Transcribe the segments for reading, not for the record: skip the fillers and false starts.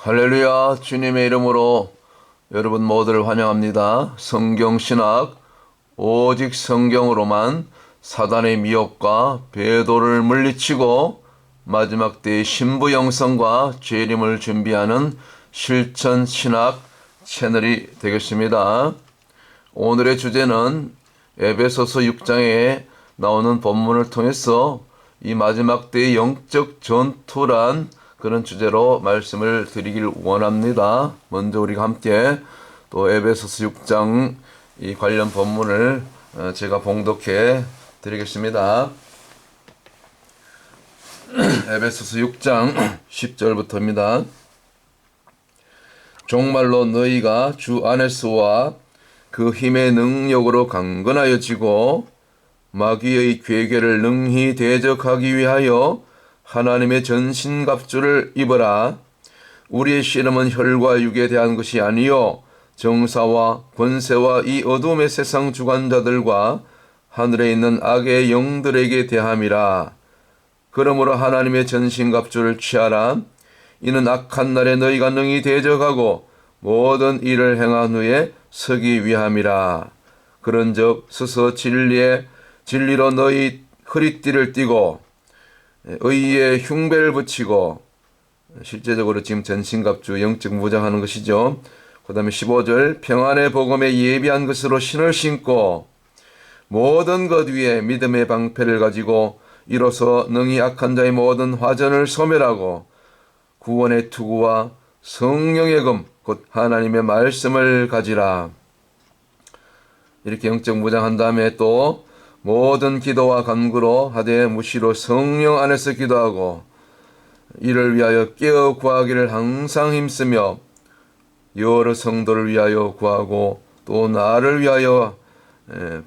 할렐루야. 주님의 이름으로 여러분 모두를 환영합니다. 성경신학, 오직 성경으로만 사단의 미혹과 배도를 물리치고 마지막 때의 신부 영성과 재림을 준비하는 실천신학 채널이 되겠습니다. 오늘의 주제는 에베소서 6장에 나오는 본문을 통해서 이 마지막 때의 영적 전투란 그런 주제로 말씀을 드리길 원합니다. 먼저 우리가 함께 또 에베소서 6장 이 관련 본문을 제가 봉독해 드리겠습니다. 에베소서 6장 10절부터입니다. 정말로 너희가 주 안에서와 그 힘의 능력으로 강건하여지고 마귀의 괴계를 능히 대적하기 위하여 하나님의 전신갑주를 입어라. 우리의 씨름은 혈과 육에 대한 것이 아니요 정사와 권세와 이 어둠의 세상 주관자들과 하늘에 있는 악의 영들에게 대함이라. 그러므로 하나님의 전신갑주를 취하라. 이는 악한 날에 너희가 능히 대적하고 모든 일을 행한 후에 서기 위함이라. 그런즉 서서 진리로 너희 허리띠를 띠고 의의 흉배를 붙이고, 실제적으로 지금 전신갑주 영적 무장하는 것이죠. 그 다음에 15절 평안의 복음에 예비한 것으로 신을 신고 모든 것 위에 믿음의 방패를 가지고 이로써 능히 악한 자의 모든 화전을 소멸하고 구원의 투구와 성령의 검 곧 하나님의 말씀을 가지라. 이렇게 영적 무장한 다음에 또 모든 기도와 간구로 하되 무시로 성령 안에서 기도하고 이를 위하여 깨어 구하기를 항상 힘쓰며 여러 성도를 위하여 구하고 또 나를 위하여,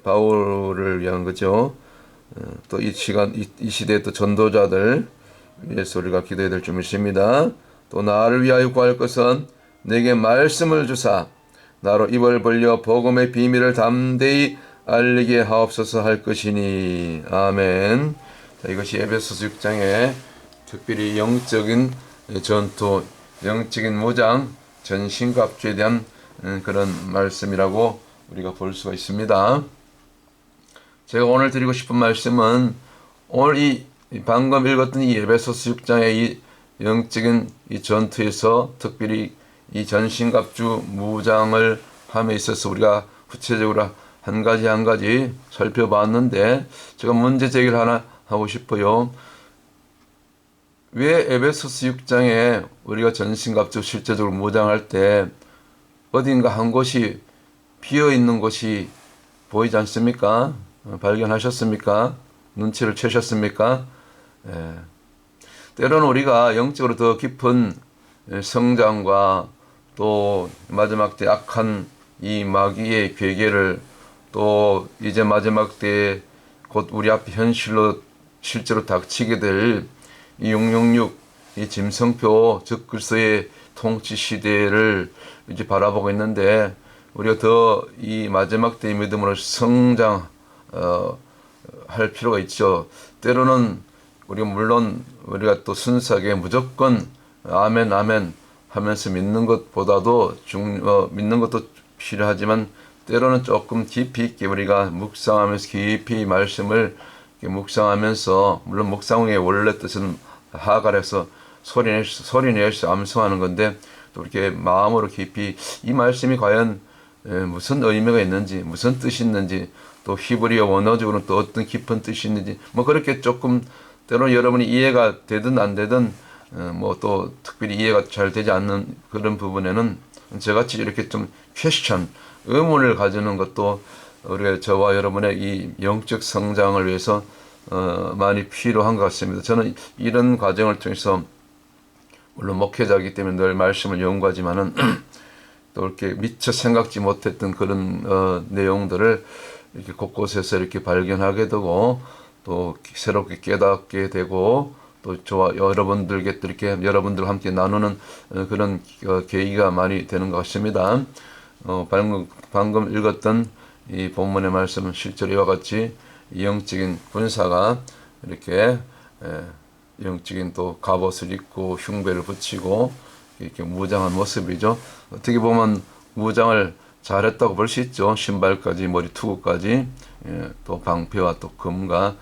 바울을 위한 거죠. 또 이 시대에 또 전도자들 위해서 우리가 기도해야 될 줄 믿습니다. 또 나를 위하여 구할 것은 내게 말씀을 주사 나로 입을 벌려 복음의 비밀을 담대히 알리게 하옵소서 할 것이니. 아멘. 자, 이것이 에베소서 6장의 특별히 영적인 전투, 영적인 무장, 전신갑주에 대한 그런 말씀이라고 우리가 볼 수가 있습니다. 제가 오늘 드리고 싶은 말씀은 오늘 방금 읽었던 이 에베소서 6장의 이 영적인 이 전투에서 특별히 이 전신갑주 무장을 함에 있어서 우리가 구체적으로 한 가지 살펴봤는데, 제가 문제 제기를 하나 하고 싶어요. 왜 에베소서 6장에 우리가 전신갑주 실제적으로 무장할 때 어딘가 한 곳이 비어있는 곳이 보이지 않습니까? 발견하셨습니까? 눈치를 채셨습니까? 때로는 우리가 영적으로 더 깊은 성장과 또 마지막 때 악한 이 마귀의 괴계를 또 이제 마지막 때에 곧 우리 앞에 실제로 닥치게 될 이 666, 이 짐승표 적그리스도의 통치 시대를 이제 바라보고 있는데, 우리가 더 이 마지막 때의 믿음으로 성장 할 필요가 있죠. 때로는 우리가 또 순수하게 무조건 아멘 아멘 하면서 믿는 것보다도 믿는 것도 필요하지만 때로는 조금 깊이 있게 우리가 묵상하면서 깊이 말씀을 묵상하면서, 물론 묵상의 원래 뜻은 하갈에서 소리내서 암송하는 건데, 또 이렇게 마음으로 깊이 이 말씀이 과연 무슨 의미가 있는지, 무슨 뜻이 있는지, 또 히브리어 원어적으로는 또 어떤 깊은 뜻이 있는지, 그렇게 조금 때로는 여러분이 이해가 되든 안 되든 또 특별히 이해가 잘 되지 않는 그런 부분에는 저같이 이렇게 좀 퀘스천, 의문을 가지는 것도 우리가 저와 여러분의 이 영적 성장을 위해서 많이 필요한 것 같습니다. 저는 이런 과정을 통해서 물론 목회자이기 때문에 늘 말씀을 연구하지만은 또 이렇게 미처 생각지 못했던 그런 내용들을 이렇게 곳곳에서 이렇게 발견하게 되고 또 새롭게 깨닫게 되고 또 저와 여러분들께 이렇게 여러분들과 함께 나누는 그런 계기가 많이 되는 것 같습니다. 방금 읽었던 이 본문의 말씀은 실제로 이와 같이 영적인 군사가 이렇게 영적인 또 갑옷을 입고 흉배를 붙이고 이렇게 무장한 모습이죠. 어떻게 보면 무장을 잘했다고 볼 수 있죠. 신발까지 머리 투구까지 또 방패와 또 금과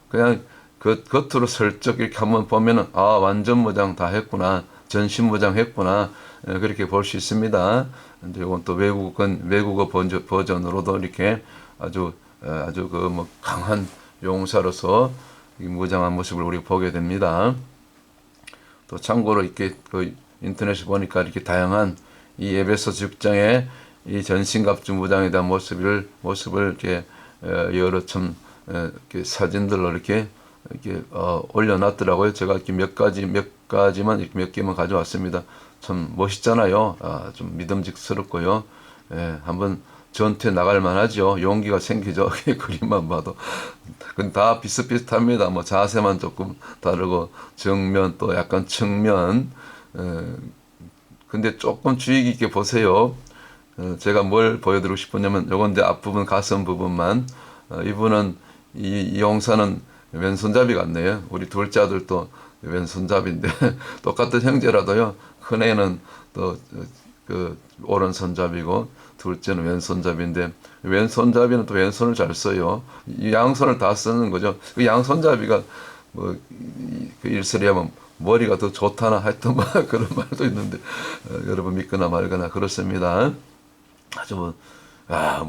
그냥 그 겉으로 슬쩍 이렇게 한번 보면은 아 완전 무장 다 했구나, 전신 무장 했구나 그렇게 볼 수 있습니다. 이제 이건 또 외국어 버전으로도 이렇게 아주 그 뭐 강한 용사로서 이 무장한 모습을 우리가 보게 됩니다. 또 참고로 이렇게 그 인터넷에 보니까 이렇게 다양한 이 에베소서 6장의 이 전신갑주 무장에 대한 모습을 이렇게 여러 참 이렇게 사진들로 이렇게 올려놨더라고요. 제가 이렇게 몇 가지만 이렇게 몇 개만 가져왔습니다. 참 멋있잖아요. 좀 믿음직스럽고요. 한번 전투에 나갈 만하죠. 용기가 생기죠. 그림만 봐도. 근데 다 비슷비슷합니다. 뭐 자세만 조금 다르고 정면 또 약간 측면. 근데 조금 주의 깊게 보세요. 제가 뭘 보여드리고 싶었냐면 요건 내 앞부분 가슴 부분만. 이분은 이 용사는 왼손잡이 같네요. 우리 둘째 아들도 왼손잡이인데 똑같은 형제라도요. 큰 애는 또 그 오른손잡이고 둘째는 왼손잡이인데 왼손잡이는 또 왼손을 잘 써요. 이 양손을 다 쓰는 거죠. 그 양손잡이가 뭐 그 일설이 하면 머리가 더 좋다나 하여튼 뭐 그런 말도 있는데 여러분 믿거나 말거나 그렇습니다. 아주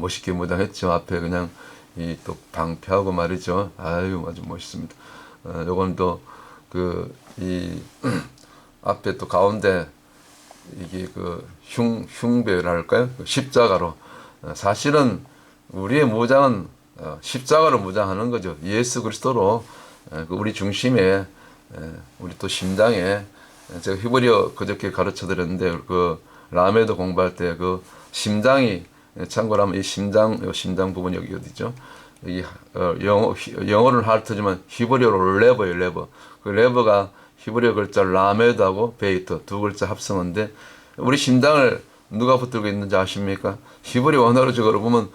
멋있게 무장했죠. 앞에 그냥 이 또 방패하고 말이죠. 아유 아주 멋있습니다. 요건 또 그 이 앞에 또 가운데 이게 그 흉배랄까요? 십자가로 사실은 우리의 무장은 십자가로 무장하는 거죠. 예수 그리스도로 우리 중심에 우리 또 심장에 제가 히브리어 그저께 가르쳐 드렸는데 그 라메도 공부할 때 그 심장이 참고로 하면 이 심장 부분이 여기 어디죠? 이 영어를 핥으지만 히브리어로 레버예요. 레버. 그 레버가 히브리어 글자 라메드하고 베이트 두 글자 합성어인데 우리 심장을 누가 붙들고 있는지 아십니까? 히브리 원어로적으로 보면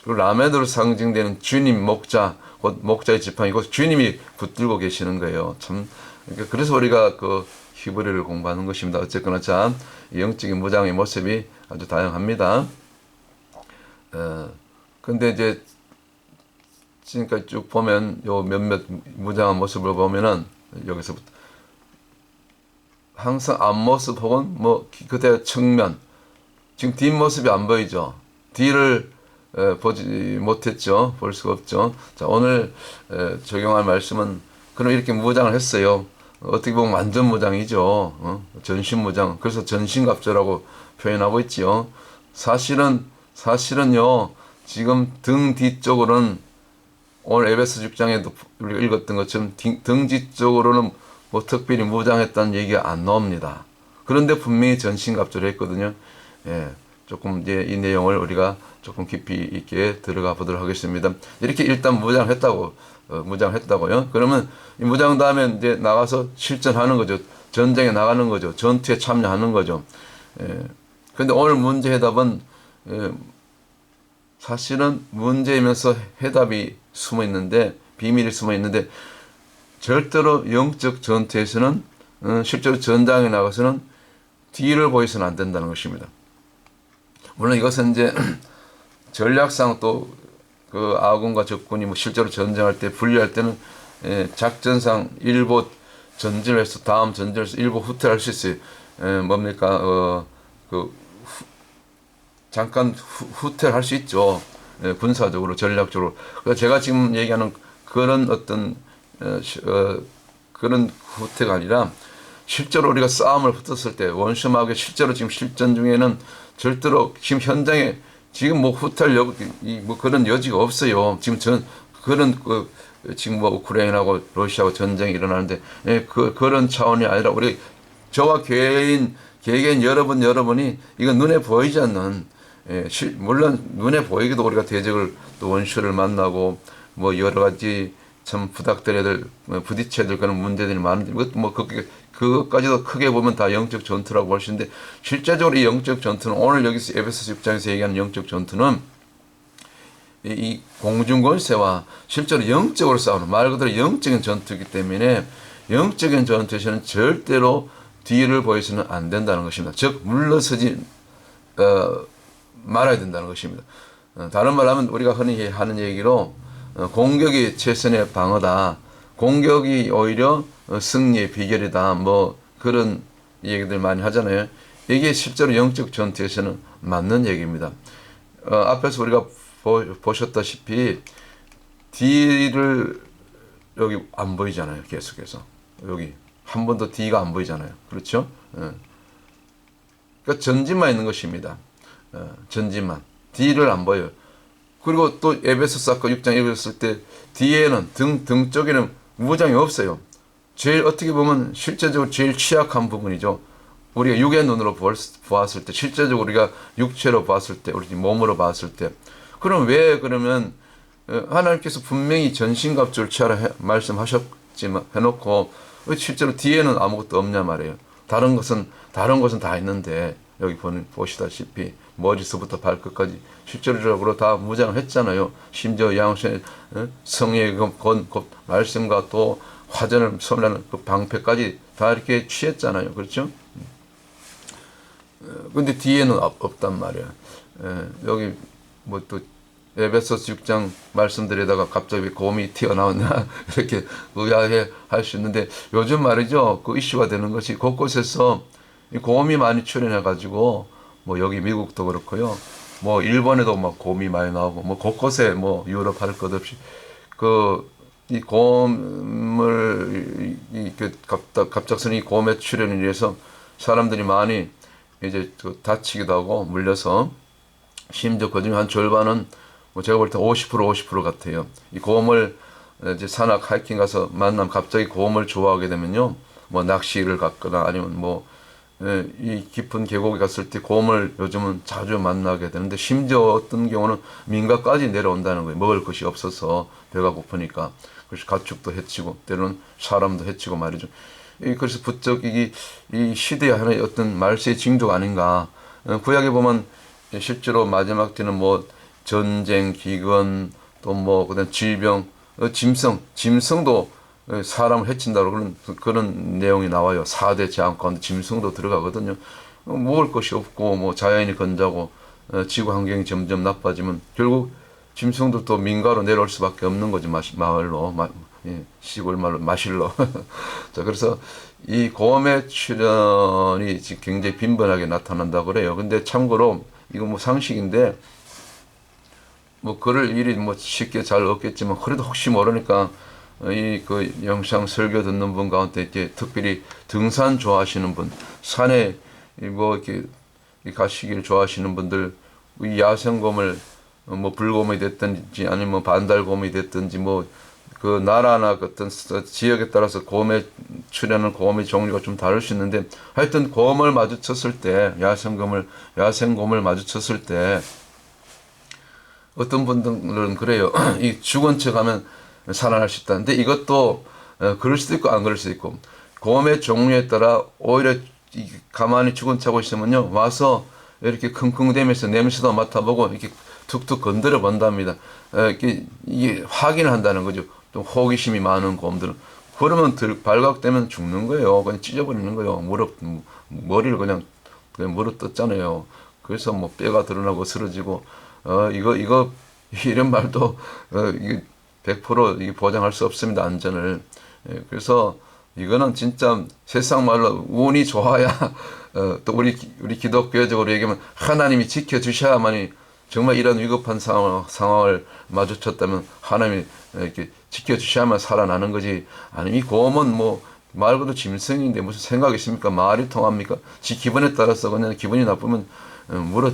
그 라메드로 상징되는 주님 목자, 곧 목자의 지팡이고 주님이 붙들고 계시는 거예요. 참 그러니까 그래서 우리가 그 히브리를 공부하는 것입니다. 어쨌거나 참 영적인 무장의 모습이 아주 다양합니다. 근데 이제 지금까지 쭉 보면 요 몇몇 무장한 모습을 보면은 여기서부터 항상 앞모습 혹은 뭐 그대 측면 지금 뒷모습이 안 보이죠. 뒤를 보지 못했죠. 볼 수가 없죠. 자 오늘 적용할 말씀은 그럼 이렇게 무장을 했어요. 어떻게 보면 완전 무장이죠. 전신 무장. 그래서 전신갑주라고 표현하고 있지요. 사실은요. 지금 등 뒤쪽으로는 오늘 에베소 6장에도 우리가 읽었던 것처럼 등 뒤쪽으로는 뭐 특별히 무장했다는 얘기가 안 나옵니다. 그런데 분명히 전신갑주를 했거든요. 조금 이제 이 내용을 우리가 조금 깊이 있게 들어가 보도록 하겠습니다. 이렇게 일단 무장했다고요. 그러면 이 무장 다음에 이제 나가서 실전하는 거죠. 전쟁에 나가는 거죠. 전투에 참여하는 거죠. 그런데 오늘 문제 해답은 사실은 문제이면서 해답이 숨어 있는데 비밀이 숨어 있는데 절대로 영적 전투에서는 실제로 전장에 나가서는 뒤를 보여서는 안 된다는 것입니다. 물론 이것은 이제 전략상 또 그 아군과 적군이 뭐 실제로 전쟁할 때 분리할 때는 작전상 일부 전진해서 다음 전진해서 일부 후퇴할 수 있어요. 뭡니까 잠깐 후퇴를 할 수 있죠. 군사적으로 전략적으로. 그래서 제가 지금 얘기하는 그런 어떤 그런 후퇴가 아니라 실제로 우리가 싸움을 붙었을 때 원심하게 실제로 지금 실전 중에는 절대로 지금 현장에 지금 뭐 후퇴할 뭐 그런 여지가 없어요. 지금 그런 지금 뭐 우크라이나하고 러시아하고 전쟁이 일어나는데 그런 차원이 아니라 우리 저와 개개인 여러분이 이건 눈에 보이지 않는 물론 눈에 보이기도 우리가 대적을 또 원수를 만나고 뭐 여러 가지 참 부딪혀야 될 그런 문제들이 많은데 뭐 그것까지도 크게 보면 다 영적 전투라고 볼 수 있는데 실제적으로 이 영적 전투는 오늘 여기서 에베소 6장에서 얘기하는 영적 전투는 이 공중 권세와 실제로 영적으로 싸우는 말 그대로 영적인 전투이기 때문에 영적인 전투에서는 절대로 뒤를 보여서는 안 된다는 것입니다. 즉 물러서지 말아야 된다는 것입니다. 다른 말로 하면 우리가 흔히 하는 얘기로 공격이 최선의 방어다. 공격이 오히려 승리의 비결이다. 뭐 그런 얘기들 많이 하잖아요. 이게 실제로 영적 전투에서는 맞는 얘기입니다. 앞에서 우리가 보셨다시피 뒤를 여기 안 보이잖아요. 계속해서 여기 한 번도 뒤가 안 보이잖아요. 그렇죠? 그러니까 전진만 있는 것입니다. 전진만. 뒤를 안 보여요. 그리고 또 에베소서 아까 6장 읽었을 때 뒤에는 등 쪽에는 무장이 없어요. 제일 어떻게 보면 실제적으로 제일 취약한 부분이죠. 우리가 육의 눈으로 보았을 때, 실제적으로 우리가 육체로 봤을 때, 우리 몸으로 봤을 때, 그럼 왜 그러면 하나님께서 분명히 전신갑주를 취하라 말씀하셨지만 해놓고 실제로 뒤에는 아무것도 없냐 말이에요. 다른 것은 다 있는데 여기 보시다시피 머리서부터 발끝까지 실제적으로 다 무장을 했잖아요. 심지어 양손에 성의 말씀과 또 화전을 섭리하는 그 방패까지 다 이렇게 취했잖아요. 그렇죠? 근데 뒤에는 없단 말이야. 여기 뭐 또 에베소서 6장 말씀드리다가 갑자기 곰이 튀어나왔나 이렇게 의아해 할 수 있는데 요즘 말이죠. 그 이슈가 되는 것이 곳곳에서 이 곰이 많이 출현해 가지고 뭐 여기 미국도 그렇고요. 뭐 일본에도 막 곰이 많이 나오고 뭐 곳곳에 뭐 유럽 할 것 없이 이 곰을 갑작스런 이 곰의 출현에 의해서 사람들이 많이 이제 다치기도 하고 물려서 심지어 그중에 한 절반은 뭐 제가 볼 때 50% 같아요. 이 곰을 이제 산악 하이킹 가서 만나면 갑자기 곰을 좋아하게 되면요. 뭐 낚시를 갔거나 아니면 뭐 이 깊은 계곡에 갔을 때 곰을 요즘은 자주 만나게 되는데 심지어 어떤 경우는 민가까지 내려온다는 거예요. 먹을 것이 없어서 배가 고프니까. 그래서 가축도 해치고 때로는 사람도 해치고 말이죠. 그래서 부쩍 이 시대의 하나의 어떤 말세의 징조가 아닌가. 구약에 보면 실제로 마지막 때는 뭐 전쟁, 기근, 또 뭐 그다음 질병, 짐승도 사람을 해친다고 그런 내용이 나와요. 4대 재앙 가운데 짐승도 들어가거든요. 먹을 것이 없고 뭐 자연이 건자고 지구 환경이 점점 나빠지면 결국 짐승들도 민가로 내려올 수밖에 없는 거지. 마을로 시골 말로 마실로. 자, 그래서 이 곰의 출현이 지금 굉장히 빈번하게 나타난다고 그래요. 근데 참고로 이거 뭐 상식인데 뭐 그럴 일이 뭐 쉽게 잘 없겠지만 그래도 혹시 모르니까 이 그 영상 설교 듣는 분 가운데 이렇게 특별히 등산 좋아하시는 분, 산에 뭐 이렇게 가시기를 좋아하시는 분들 이 야생곰을 뭐 불곰이 됐든지 아니면 반달곰이 됐든지 뭐 그 나라나 어떤 지역에 따라서 곰의 출현하는 곰의 종류가 좀 다를 수 있는데 하여튼 곰을 마주쳤을 때 야생곰을 마주쳤을 때 어떤 분들은 그래요. 이 죽은 척하면 살아날 수 있다는데 이것도 그럴 수도 있고 안 그럴 수도 있고 곰의 종류에 따라 오히려 가만히 죽은 척하고 있으면요 와서 이렇게 킁킁대면서 냄새도 맡아보고 이렇게 툭툭 건드려 본답니다. 이게 확인을 한다는 거죠. 좀 호기심이 많은 곰들은 그러면 발각되면 죽는 거예요. 그냥 찢어버리는 거예요. 머리를 그냥 물어 뜯잖아요. 그래서 뭐 뼈가 드러나고 쓰러지고 이거 이런 말도 이게 100% 이게 보장할 수 없습니다. 안전을. 그래서 이거는 진짜 세상 말로 운이 좋아야 또 우리 기독교적으로 얘기하면 하나님이 지켜주셔야만이 정말 이런 위급한 상황을 마주쳤다면 하나님이 이렇게 지켜주셔야만 살아나는 거지. 아니 이 곰은 뭐 말 그대로 짐승인데 무슨 생각이 있습니까? 말이 통합니까? 지 기분에 따라서 그냥 기분이 나쁘면 물어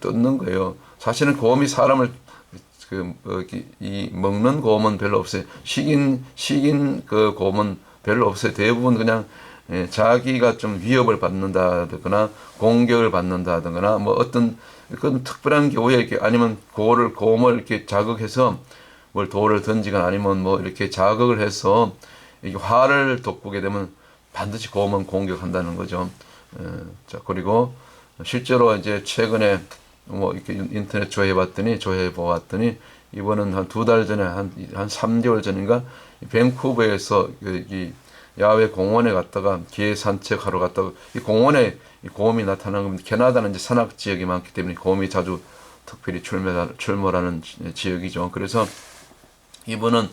뜯는 거예요. 사실은 곰이 사람을 이 먹는 곰은 별로 없어요. 식인 그 곰은 별로 없어요. 대부분 그냥 자기가 좀 위협을 받는다거나 공격을 받는다거나 뭐 어떤 그런 특별한 경우에 이렇게 아니면 곰을 이렇게 자극해서 뭘 돌을 던지거나 아니면 뭐 이렇게 자극을 해서 이게 화를 돋구게 되면 반드시 곰은 공격한다는 거죠. 자, 그리고 실제로 이제 최근에 뭐 이렇게 인터넷 조회 보았더니 이번은 한 2달 전에 한 3개월 전인가 밴쿠버에서 이 야외 공원에 갔다가 개 산책하러 갔다가 이 공원에 이 곰이 나타나는 겁니다. 캐나다는 이제 산악 지역이 많기 때문에 곰이 자주 특별히 출몰하는 지역이죠. 그래서 이분은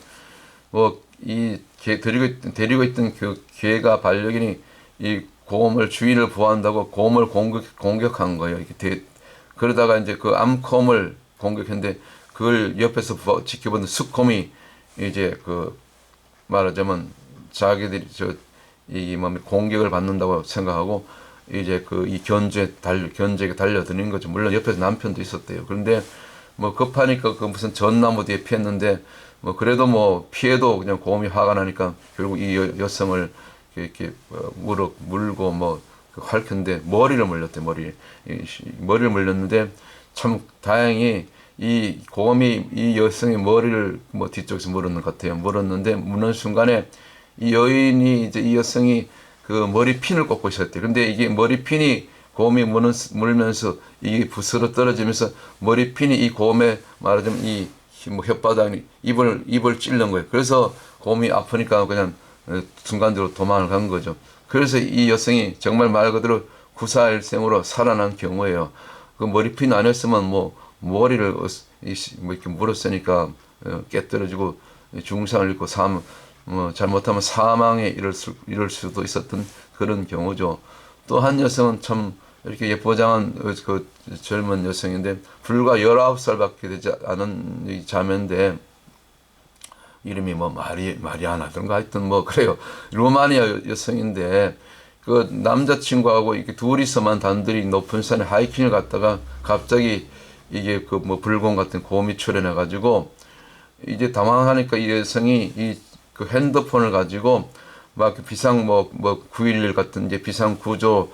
뭐 이 데리고 있던 그 개가 반려견이 이 곰을 주인을 보호한다고 곰을 공격한 거예요. 그러다가 이제 그 암곰을 공격했는데 그걸 옆에서 지켜보는 숫곰이 이제 그 말하자면 자기들이 공격을 받는다고 생각하고 이제 이 견제에 달려드는 거죠. 물론 옆에서 남편도 있었대요. 그런데 뭐 급하니까 그 무슨 전나무 뒤에 피했는데 뭐 그래도 뭐 피해도 그냥 곰이 화가 나니까 결국 이 여성을 이렇게 물고 뭐 핥혔는데 머리를 물렸대. 머리를 물렸는데 참 다행히 이 곰이 이 여성의 머리를 뭐 뒤쪽에서 물었는 것 같아요. 물었는데 무는 순간에 이 여인이 이제 이 여성이 그 머리핀을 꽂고 있었대. 근데 이게 머리핀이 곰이 물면서 이게 부스러 떨어지면서 머리핀이 이 곰의 말하자면 이 뭐 혓바닥이 입을 찔른 거예요. 그래서 곰이 아프니까 그냥 순간적으로 도망을 간 거죠. 그래서 이 여성이 정말 말 그대로 구사일생으로 살아난 경우예요. 그 머리핀 아니었으면 뭐 머리를 뭐 이렇게 물었으니까 깨떨어지고 중상을 입고 뭐 잘못하면 사망에 이를 수도 있었던 그런 경우죠. 또 한 여성은 참 이렇게 예쁘장한 그 젊은 여성인데 불과 19살밖에 되지 않은 이 자매인데 이름이 뭐 마리아나든가 하여튼 뭐 그래요. 루마니아 여성인데 그 남자친구하고 이렇게 둘이서만 단둘이 높은 산에 하이킹을 갔다가 갑자기 이게 그 뭐 불곰 같은 곰이 출현해 가지고 이제 당황하니까 이 여성이 그 핸드폰을 가지고 막 비상 911 같은 이제 비상 구조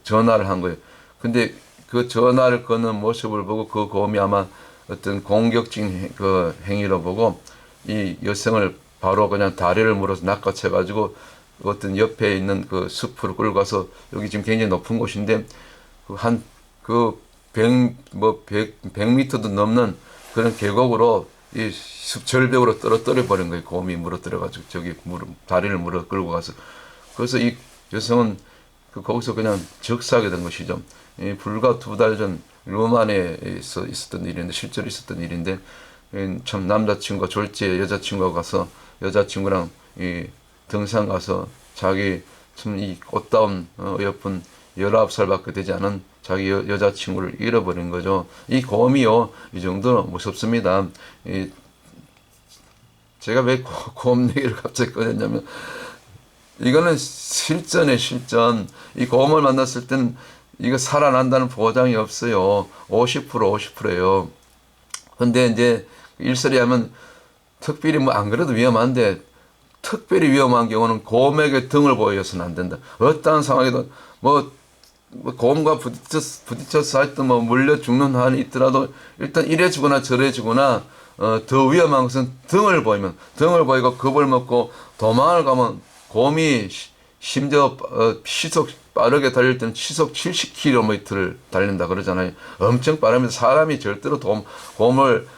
전화를 한 거예요. 근데 그 전화를 거는 모습을 보고 그 곰이 아마 어떤 공격적인 그 행위로 보고 이 여성을 바로 그냥 다리를 물어서 낚아채 가지고 어떤 옆에 있는 그 숲으로 끌고 가서 여기 지금 굉장히 높은 곳인데 그 100m도 넘는 그런 계곡으로 이 숲 절벽으로 떨어뜨려 버린 거예요. 곰이 물어들어가지고 다리를 물어 끌고 가서. 그래서 이 여성은 거기서 그냥 즉사하게 된 것이죠. 불과 2달 전 루마니아에서 있었던 일인데 실제로 있었던 일인데 참 남자친구가 졸지에 여자친구가 가서 여자친구랑 등산 가서 자기 참 이 꽃다운 예쁜 19살밖에 되지 않은 자기 여자친구를 잃어버린 거죠. 이 곰이요, 이 정도로 무섭습니다. 제가 왜 곰 얘기를 갑자기 꺼냈냐면, 이거는 실전. 이 곰을 만났을 땐 이거 살아난다는 보장이 없어요. 50%예요. 근데 이제 일설이 하면 특별히 뭐 안 그래도 위험한데, 특별히 위험한 경우는 곰에게 등을 보여서는 안 된다. 어떠한 상황에도 뭐 곰과 부딪혀서 하여튼 뭐 물려 죽는 한이 있더라도 일단 이래 주거나 저래 주거나 더 위험한 것은 등을 보이고 겁을 먹고 도망을 가면 곰이 심지어 시속 빠르게 달릴 때는 시속 70km를 달린다 그러잖아요. 엄청 빠르면 사람이 절대로 곰을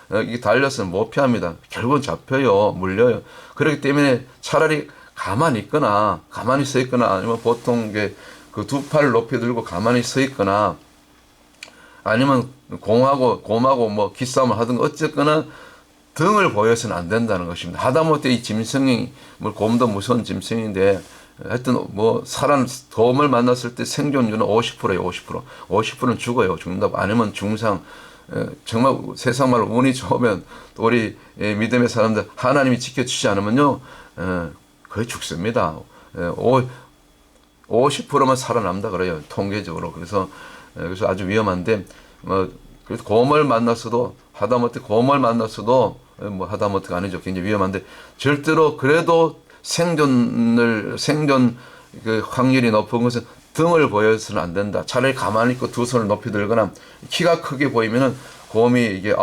달려서는 못 피합니다. 결국은 잡혀요. 물려요. 그렇기 때문에 차라리 가만히 서 있거나 아니면 보통 그 2팔을 높이 들고 가만히 서 있거나 아니면 곰하고 뭐 기싸움을 하든가 어쨌거나 등을 보여서는 안 된다는 것입니다. 하다못해 이 짐승이 뭐 곰도 무서운 짐승인데 하여튼 뭐 곰을 만났을 때 생존율은 50%예요. 50%는 죽어요. 죽는다고. 아니면 중상. 정말 세상 말로 운이 좋으면 또 우리 믿음의 사람들 하나님이 지켜주지 않으면요 거의 죽습니다. 50%만 살아남다 그래요. 통계적으로. 그래서 아주 위험한데 그래서 곰을 만났어도 하다못해가 아니죠. 굉장히 위험한데 절대로 그래도 생존 그 확률이 높은 것은 등을 보여서는 안 된다. 차라리 가만히 있고 두 손을 높이 들거나 키가 크게 보이면은 곰이 이게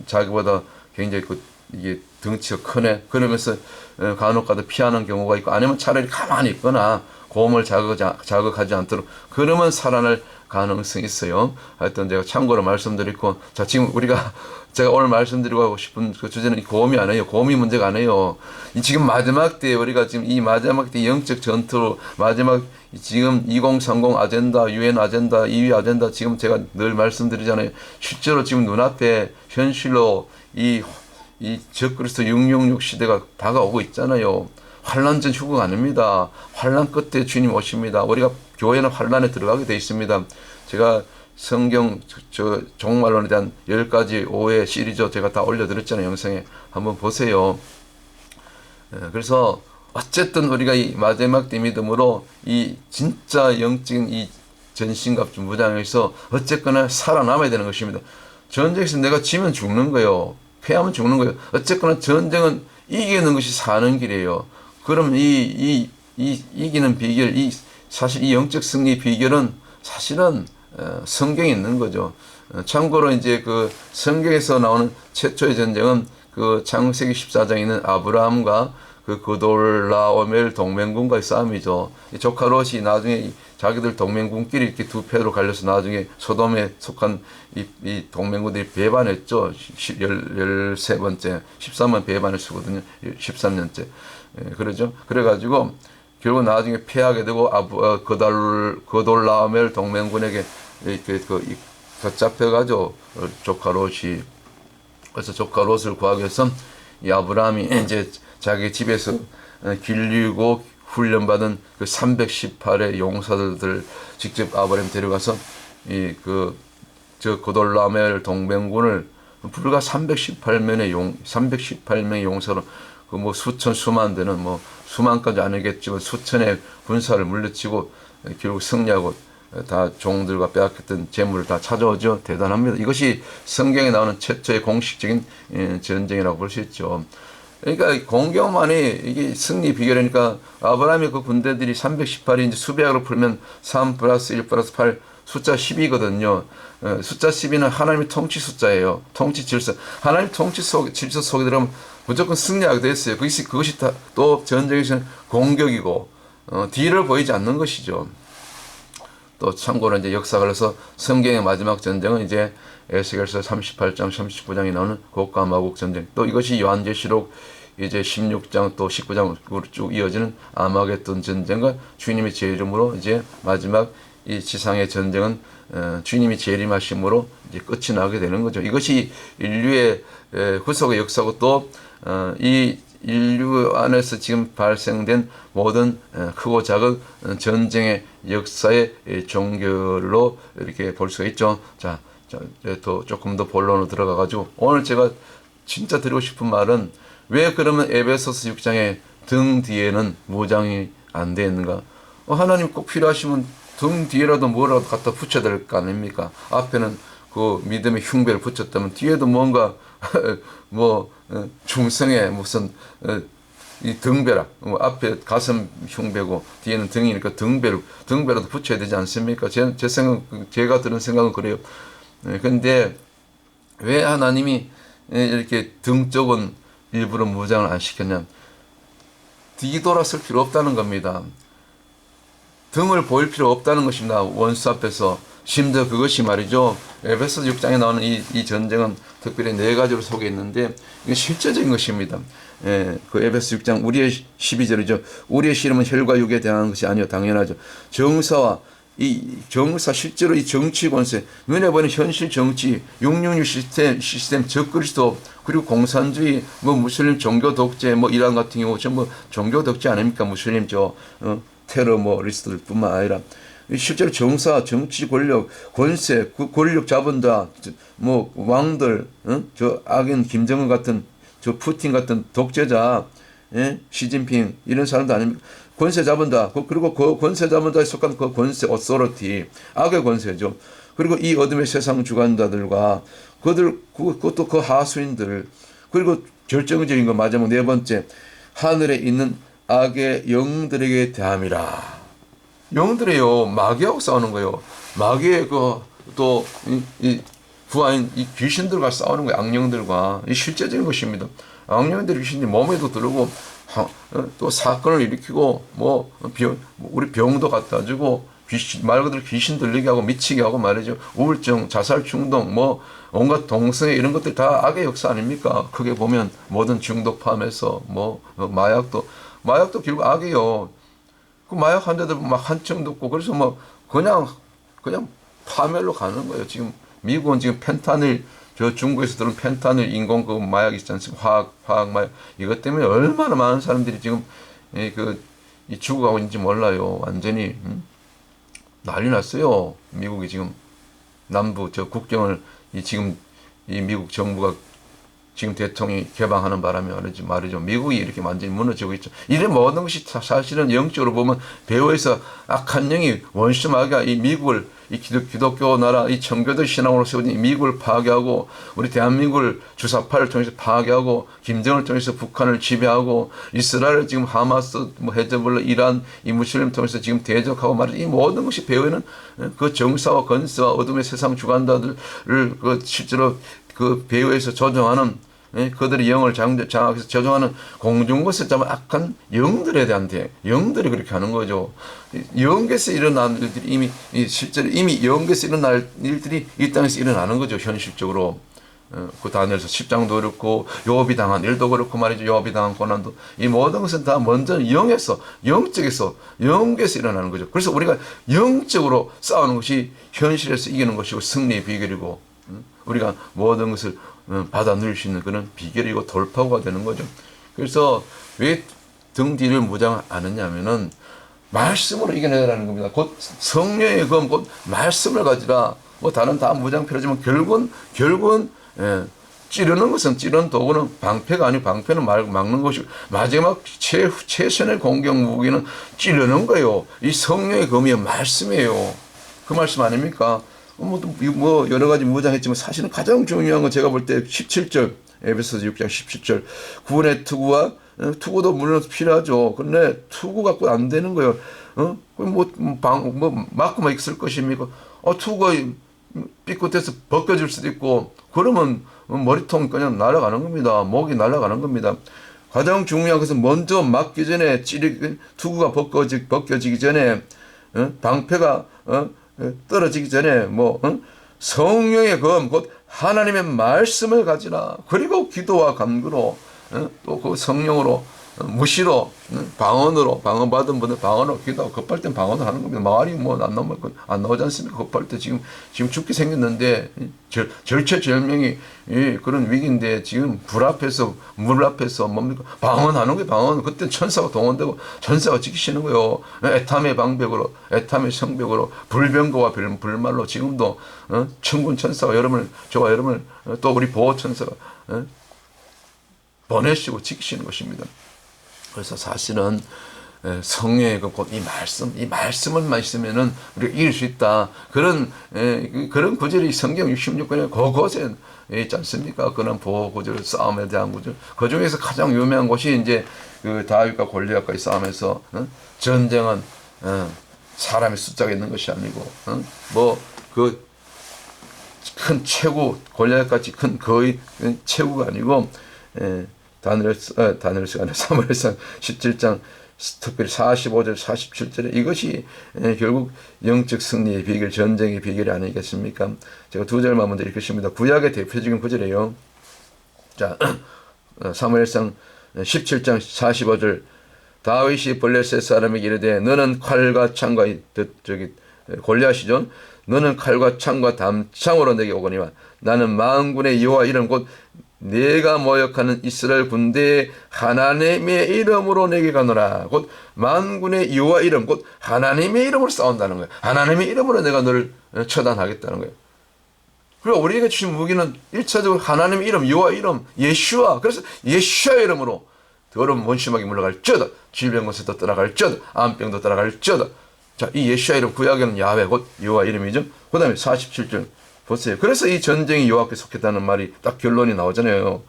자기보다 굉장히 이게 덩치가 크네 그러면서 간혹가다 피하는 경우가 있고 아니면 차라리 가만히 있거나 고음을 자극하지 않도록 그러면 살아날 가능성이 있어요. 하여튼 제가 참고로 말씀드리고, 자, 지금 제가 오늘 말씀드리고 싶은 그 주제는 이 고음이 아니에요. 고음이 문제가 아니에요. 지금 마지막 때 우리가 지금 이 마지막 때 영적 전투, 마지막 지금 2030 아젠다, UN 아젠다, EU 아젠다, 지금 제가 늘 말씀드리잖아요. 실제로 지금 눈앞에 현실로 이 적그리스도 666 시대가 다가오고 있잖아요. 환란전 휴거가 아닙니다. 환란 끝에 주님 오십니다. 우리가 교회는 환란에 들어가게 돼 있습니다. 제가 성경 종말론에 대한 10가지 오해 시리즈 제가 다 올려드렸잖아요. 영상에 한번 보세요. 그래서 어쨌든 우리가 이 마지막 때 믿음으로 이 진짜 영적인 이 전신갑주 무장에서 어쨌거나 살아남아야 되는 것입니다. 전쟁에서 내가 지면 죽는 거예요. 패하면 죽는 거예요. 어쨌거나 전쟁은 이기는 것이 사는 길이에요. 그럼 이기는 비결, 사실 이 영적 승리 비결은 사실은 성경에 있는 거죠. 참고로 이제 그 성경에서 나오는 최초의 전쟁은 그 창세기 14장에 있는 아브라함과 그 그돌라오멜 동맹군과의 싸움이죠. 조카 롯이 나중에 자기들 동맹군끼리 이렇게 두 패로 갈려서 나중에 소돔에 속한 이 동맹군들이 배반했죠. 13번째, 13번 배반을 쓰거든요. 13년째. 그러죠. 그래가지고 결국 나중에 패하게 되고 그돌라오멜 동맹군에게 이렇게 잡혀가지고 조카 롯이, 그래서 조카 롯을 구하기 위해서 이 아브라함이 이제 자기 집에서 길리고 훈련받은 그 318의 용사들을 직접 아브라함이 데려가서 그돌라멜 동맹군을 불과 318명의 용사로 그 뭐 수천 수만 되는 뭐 수만까지 아니겠지만 수천의 군사를 물리치고 결국 승리하고 다 종들과 빼앗겼던 재물을 다 찾아오죠. 대단합니다. 이것이 성경에 나오는 최초의 공식적인 전쟁이라고 볼 수 있죠. 그러니까 공경만이 이게 승리 비결이니까 아브라함의 그 군대들이 318이 이제 수백으로 풀면 3 플러스 1 플러스 8 숫자 10이거든요. 숫자 10이는 하나님의 통치 숫자예요. 통치 질서. 하나님 통치 질서 속에 들어가면 무조건 승리하게 됐어요. 그것이 또 전쟁에서는 공격이고, 뒤를 보이지 않는 것이죠. 또 참고로 이제 역사가 흘러서 성경의 마지막 전쟁은 이제 에스겔서 38장, 39장이 나오는 곡과 마곡 전쟁. 또 이것이 요한계시록 이제 16장 또 19장으로 쭉 이어지는 아마겟돈 전쟁과 주님의 재림으로 이제 마지막 이 지상의 전쟁은 주님이 재림하심으로 이제 끝이 나게 되는 거죠. 이것이 인류의 후속의 역사고 또 이 인류 안에서 지금 발생된 모든 크고 작은 전쟁의 역사의 종결로 이렇게 볼 수가 있죠. 자, 또 조금 더 본론으로 들어가가지고 오늘 제가 진짜 드리고 싶은 말은 왜 그러면 에베소서 6장의 등 뒤에는 무장이 안 되어 있는가? 하나님 꼭 필요하시면 등 뒤에라도 뭐라도 갖다 붙여야 될 거 아닙니까? 앞에는 그 믿음의 흉배를 붙였다면 뒤에도 뭔가 중성의 무슨 이 등배라 앞에 가슴 흉배고 뒤에는 등이니까 등배라도 붙여야 되지 않습니까? 제 생각, 제가 들은 생각은 그래요. 근데 왜 하나님이 이렇게 등 쪽은 일부러 무장을 안 시켰냐? 뒤돌아설 필요 없다는 겁니다. 등을 보일 필요 없다는 것입니다. 원수 앞에서. 심지어 그것이 말이죠. 에베소서 6장에 나오는 이 전쟁은 특별히 4가지로 소개했는데 이게 실제적인 것입니다. 그 에베소서 6장 우리의 12절이죠. 우리의 씨름은 혈과 육에 대한 것이 아니요 당연하죠. 정사와 이 정사 실제로 이 정치 권세 눈에 보이는 현실 정치 666 시스템 적그리스도 그리고 공산주의 뭐 무슬림 종교 독재 뭐 이란 같은 경우 전부 종교 독재 아닙니까? 무슬림 테러 리스트들뿐만 아니라 실제로 정사, 정치 권력, 권세, 권력 잡은 자, 왕들, 저 악인 김정은 같은, 저 푸틴 같은 독재자, 시진핑 이런 사람도 아닙니까? 권세 잡은 자, 그리고 그 권세 잡은 자에 속한 그 권세, 오소리티, 악의 권세죠. 그리고 이 어둠의 세상 주관자들과 그것도 그 하수인들, 그리고 결정적인 거 마지막 4번째, 하늘에 있는 악의 영들에게 대함이라. 영들이요, 마귀하고 싸우는 거예요. 마귀의 이 부하인 이 귀신들과 싸우는 거예요. 악령들과. 이 실제적인 것입니다. 악령들이 귀신이 몸에도 들어오고 또 사건을 일으키고 우리 병도 갖다 주고 말 그대로 귀신 들리게 하고 미치게 하고 말이죠. 우울증, 자살 충동, 온갖 동성애 이런 것들 다 악의 역사 아닙니까? 크게 보면 모든 중독 포함해서 마약도 결국 악이요. 그 마약 환자들 막 한층 듣고 그래서 그냥 파멸로 가는 거예요. 지금 미국은 지금 펜타닐, 저 중국에서 들은 펜타닐 인공 그 마약 있지 않습니까? 화학 마약. 이것 때문에 얼마나 많은 사람들이 지금 죽어가고 있는지 몰라요. 완전히 난리 났어요. 미국이 지금 남부 저 국경을 지금 이 미국 정부가 지금 대통령이 개방하는 바람에 말이죠. 미국이 이렇게 완전히 무너지고 있죠. 이런 모든 것이 사실은 영적으로 보면 배후에서 악한 영이 원수마귀가 이 미국을 이 기독교 나라 이 청교도 신앙으로 세워진 이 미국을 파괴하고 우리 대한민국을 주사파를 통해서 파괴하고 김정을 통해서 북한을 지배하고 이스라엘을 지금 하마스 헤즈볼라 이란 이 무슬림 통해서 지금 대적하고 말이죠. 이 모든 것이 배후에는 그 정사와 건세와 어둠의 세상 주관자들을 그 실제로 그 배후에서 조종하는 그들의 영을 장악해서 조종하는 공중것에 잡은 악한 영들에 대한 영들이 그렇게 하는 거죠. 영계에서 일어난 일들이 실제로 이미 영계에서 일어날 일들이 이 땅에서 일어나는 거죠. 현실적으로. 그 다니엘서 10장도 그렇고 욥이 당한 일도 그렇고 말이죠. 욥이 당한 고난도 이 모든 것은 다 먼저 영적에서 일어나는 거죠. 그래서 우리가 영적으로 싸우는 것이 현실에서 이기는 것이고 승리의 비결이고 우리가 모든 것을 받아 누릴 수 있는 그런 비결이고 돌파구가 되는 거죠. 그래서 왜 등 뒤를 무장 안 했냐면은 말씀으로 이겨내라는 겁니다. 곧 성령의 검, 곧 말씀을 가지라. 다른 다 무장 필요하지만 결국은 찌르는 것은 찌르는 도구는 방패가 아니고 방패는 막는 것이고 마지막 최선의 공격 무기는 찌르는 거예요. 이 성령의 검이 말씀이에요. 그 말씀 아닙니까? 여러 가지 무장했지만 사실은 가장 중요한 건 제가 볼 때 17절, 에베소서 6장 17절. 구원의 투구도 물론 필요하죠. 그런데 투구 갖고 안 되는 거예요. 맞고 있을 것입니까? 투구가 삐끗해서 벗겨질 수도 있고, 그러면 머리통 그냥 날아가는 겁니다. 목이 날아가는 겁니다. 가장 중요한 것은 먼저 맞기 전에 투구가 벗겨지기 전에, 방패가, 떨어지기 전에 성령의 검 곧 하나님의 말씀을 가지라. 그리고 기도와 간구로 또 그 성령으로 무시로 방언으로 방언받은 분들 방언으로 기도하고 급할 땐 방언을 하는 겁니다. 말이 안 나오지 않습니까? 급할 때 지금 죽게 생겼는데 절체절명이 그런 위기인데 지금 불 앞에서 물 앞에서 뭡니까? 방언하는 거예요. 방언. 그때 천사가 동원되고 천사가 지키시는 거예요. 애탐의 방벽으로 애탐의 성벽으로 불병거와 불말로 지금도 천군 천사가 저와 여러분을 또 우리 보호 천사가 보내시고 지키시는 것입니다. 그래서 사실은 성령의 곧 이 말씀만 있으면은 우리가 이길 수 있다. 그런 구절이 성경 66권에 곳곳에 있지 않습니까? 그런 보호 구절, 싸움에 대한 구절. 그 중에서 가장 유명한 것이 이제 그 다윗과 골리앗과의 싸움에서 전쟁은 사람의 숫자가 있는 것이 아니고 그 큰 체구 골리앗같이 큰 거의 체구가 아니고 다니엘서가 아니라 사무엘상 17장 특별히 45절 47절에 이것이 결국 영적 승리의 비결 전쟁의 비결이 아니겠습니까? 제가 두 절만 먼저 읽겠습니다. 구약의 대표적인 구절이에요. 자, 사무엘상 17장 45절 다윗이 블레셋 사람에게 이르되 너는 칼과 창과 골리앗이죠. 너는 칼과 창과 담창으로 내게 오거니와 나는 만군의 여호와 이름 곧 내가 모욕하는 이스라엘 군대의 하나님의 이름으로 내게 가노라. 곧 만군의 여호와 이름 곧 하나님의 이름으로 싸운다는 거예요. 하나님의 이름으로 내가 너를 처단하겠다는 거예요. 그리고 우리에게 주신 무기는 1차적으로 하나님의 이름, 여호와 이름, 예슈아. 그래서 예슈아 이름으로 더러운 원심하게 물러갈지어다. 질병것에도 떠나갈지어다. 암병도 떠나갈지어다. 자, 이 예슈아 이름 구약에는 야훼 곧 여호와 이름이죠. 그 다음에 47절 보세요. 그래서 이 전쟁이 여호와께 속했다는 말이 딱 결론이 나오잖아요.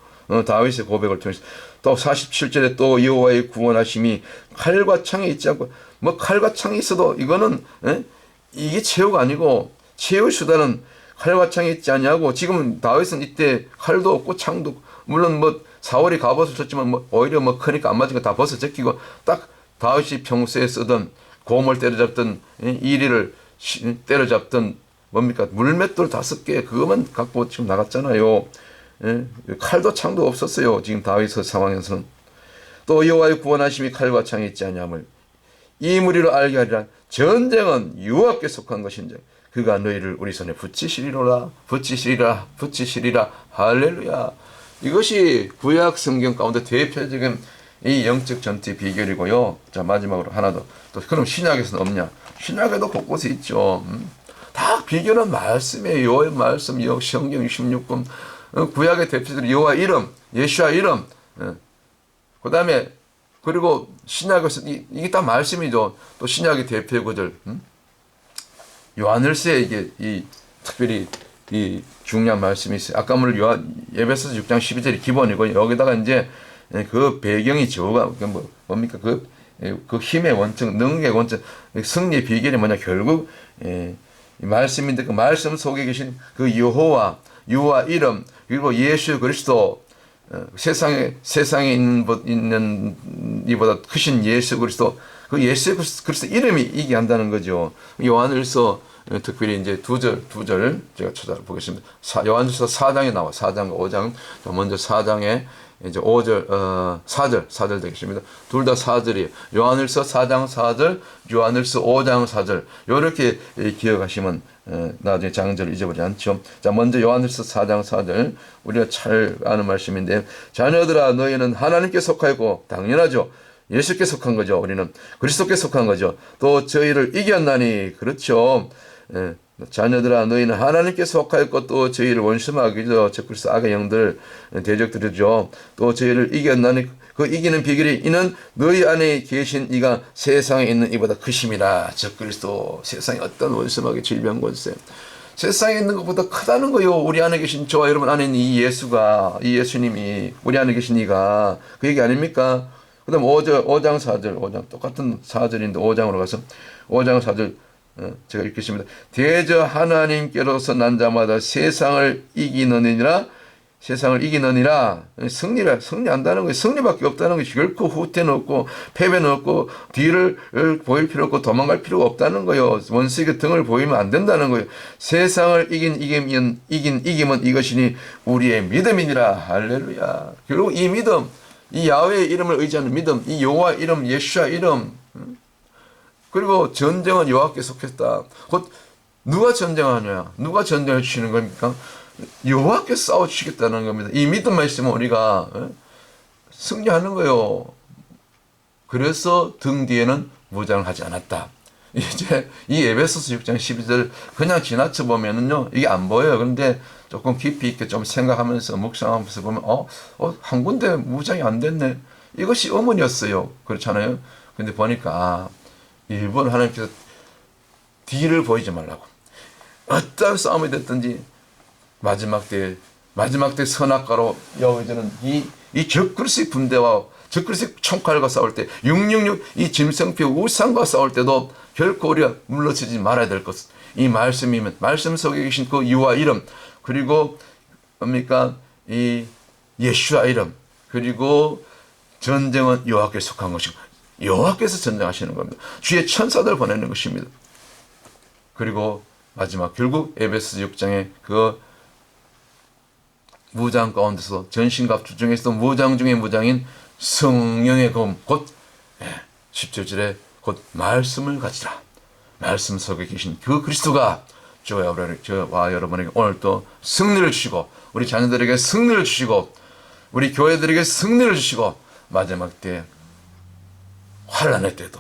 다윗의 고백을 통해서 또 47절에 또 여호와의 구원하심이 칼과 창이 있지 않고 칼과 창이 있어도 이거는 이게 최후가 아니고 최후의 수단은 칼과 창이 있지 않냐고. 지금 다윗은 이때 칼도 없고 창도 없고 물론 사울이 갑옷을 줬지만 뭐 오히려 뭐 크니까 안 맞은 거 다 벗어 제끼고 딱 다윗이 평소에 쓰던 곰을 때려잡던 이리를 때려잡던 뭡니까 물맷돌 5개 그것만 갖고 지금 나갔잖아요. 예? 칼도 창도 없었어요. 지금 다윗의 상황에서는. 또 여호와의 구원하심이 칼과 창이 있지 아니함을 이 무리로 알게 하리라. 전쟁은 여호와께 속한 것인지 그가 너희를 우리 손에 붙이시리로라. 붙이시리라. 붙이시리라. 할렐루야. 이것이 구약 성경 가운데 대표적인 이 영적 전투의 비결이고요. 자, 마지막으로 하나 더. 또 그럼 신약에서는 없냐? 신약에도 곳곳에 있죠. 다 비결은 말씀이에요. 여호와의 말씀, 성경 66권. 구약의 대표들 여호와 이름, 예수와 이름. 그 다음에 그리고 신약에서 이게 다 말씀이죠. 또 신약의 대표 구절. 요한일서에 이게 특별히 이 중요한 말씀이 있어요. 아까 물 에베소서 6장 12절이 기본이고 여기다가 이제 그 배경이 저가 뭡니까 그 힘의 원천, 능력의 원천, 승리의 비결이 뭐냐 결국 말씀인데 그 말씀 속에 계신 그 여호와 이름 그리고 예수 그리스도 세상에 있는 이보다 크신 예수 그리스도 그 예수 그리스도 이름이 이기한다는 거죠. 요한일서 특별히 이제 두 절 제가 찾아보겠습니다. 요한일서 4장에 나와 4장과 5장. 먼저 4장에 이제 5절 4절 되겠습니다. 둘 다 4절이에요. 요한일서 4장 4절, 요한일서 5장 4절. 요렇게 기억하시면 나중에 장절 잊어버리지 않죠. 자, 먼저 요한일서 4장 4절. 우리가 잘 아는 말씀인데 자녀들아 너희는 하나님께 속하였고 당연하죠. 예수께 속한 거죠. 우리는 그리스도께 속한 거죠. 또 저희를 이겼나니 그렇죠. 자녀들아 너희는 하나님께 속하였고 또 저희를 원수마귀죠. 즉 그리스도 악의 영들 대적들이죠. 또 저희를 이겼나니 그 이기는 비결이 이는 너희 안에 계신 이가 세상에 있는 이보다 크심이라. 즉 그리스도 세상에 어떤 원수마귀 질병 권세 세상에 있는 것보다 크다는 거요. 우리 안에 계신 저와 여러분 안에 있는 이 예수가 이 예수님이 우리 안에 계신 이가 그 얘기 아닙니까? 그 다음 5장 4절 5장 똑같은 4절인데 5장으로 가서 5장 4절 제가 읽겠습니다. 대저 하나님께로서 난 자마다 세상을 이기느니라. 승리한다는 거예요. 승리밖에 없다는 것이 결코 후퇴는 없고 패배는 없고 뒤를 보일 필요 없고 도망갈 필요가 없다는 거예요. 원수에게 등을 보이면 안 된다는 거예요. 세상을 이긴 이김은 이것이니 우리의 믿음이니라. 할렐루야. 결국 이 믿음, 이 야훼의 이름을 의지하는 믿음, 이 여호와 이름, 예수와 이름, 그리고 전쟁은 여호와께 속했다. 곧 누가 전쟁하냐? 누가 전쟁해 주시는 겁니까? 여호와께 싸워 주시겠다는 겁니다. 이 믿음만 있으면 우리가 승리하는 거예요. 그래서 등 뒤에는 무장을 하지 않았다. 이제 이 에베소서 6장 12절 그냥 지나쳐 보면은요 이게 안 보여요. 그런데 조금 깊이 있게 좀 생각하면서 묵상하면서 보면 한 군데 무장이 안 됐네. 이것이 어머니였어요. 그렇잖아요. 근데 보니까 일본 하나님께서 뒤를 보이지 말라고. 어떤 싸움이 됐든지 마지막 때 선악과로 여겨지는 이 적그리스의 군대와 적그리스의 총칼과 싸울 때 666 이 짐승표 우상과 싸울 때도 결코 우리가 물러서지 말아야 될 것. 이 말씀이면 말씀 속에 계신 그 유아 이름 그리고 뭡니까 이 예수와 이름 그리고 전쟁은 여호와께 속한 것이고 여호와께서 전쟁하시는 겁니다. 주의 천사들 보내는 것입니다. 그리고 마지막 결국 에베소 6장의 그 무장 가운데서 전신갑주 중에서도 무장 중의 무장인 성령의 검 곧 17절에 곧 말씀을 가지라. 말씀 속에 계신 그 그리스도가 저와 여러분에게 오늘 또 승리를 주시고 우리 자녀들에게 승리를 주시고 우리 교회들에게 승리를 주시고 마지막 때 환난의 때도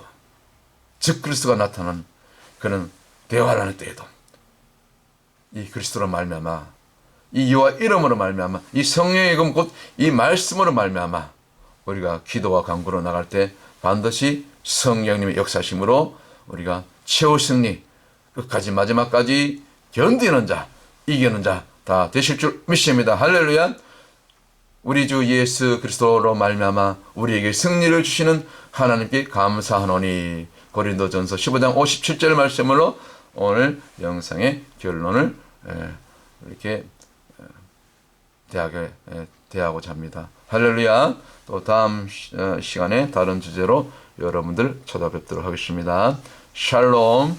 즉 그리스도가 나타난 그런 대환난의 때에도 이 그리스도로 말미암아 이 여호와 이름으로 말미암아 이 성령의 검 곧 이 말씀으로 말미암아 우리가 기도와 간구로 나갈 때 반드시 성령님의 역사심으로 우리가 최후 승리 끝까지 마지막까지 견디는 자 이기는 자 다 되실 줄 믿습니다. 할렐루야. 우리 주 예수 그리스도로 말미암아 우리에게 승리를 주시는 하나님께 감사하노니. 고린도전서 15장 57절 말씀으로 오늘 영상의 결론을 이렇게 대하고자 합니다. 할렐루야. 또 다음 시간에 다른 주제로 여러분들 찾아뵙도록 하겠습니다. 샬롬.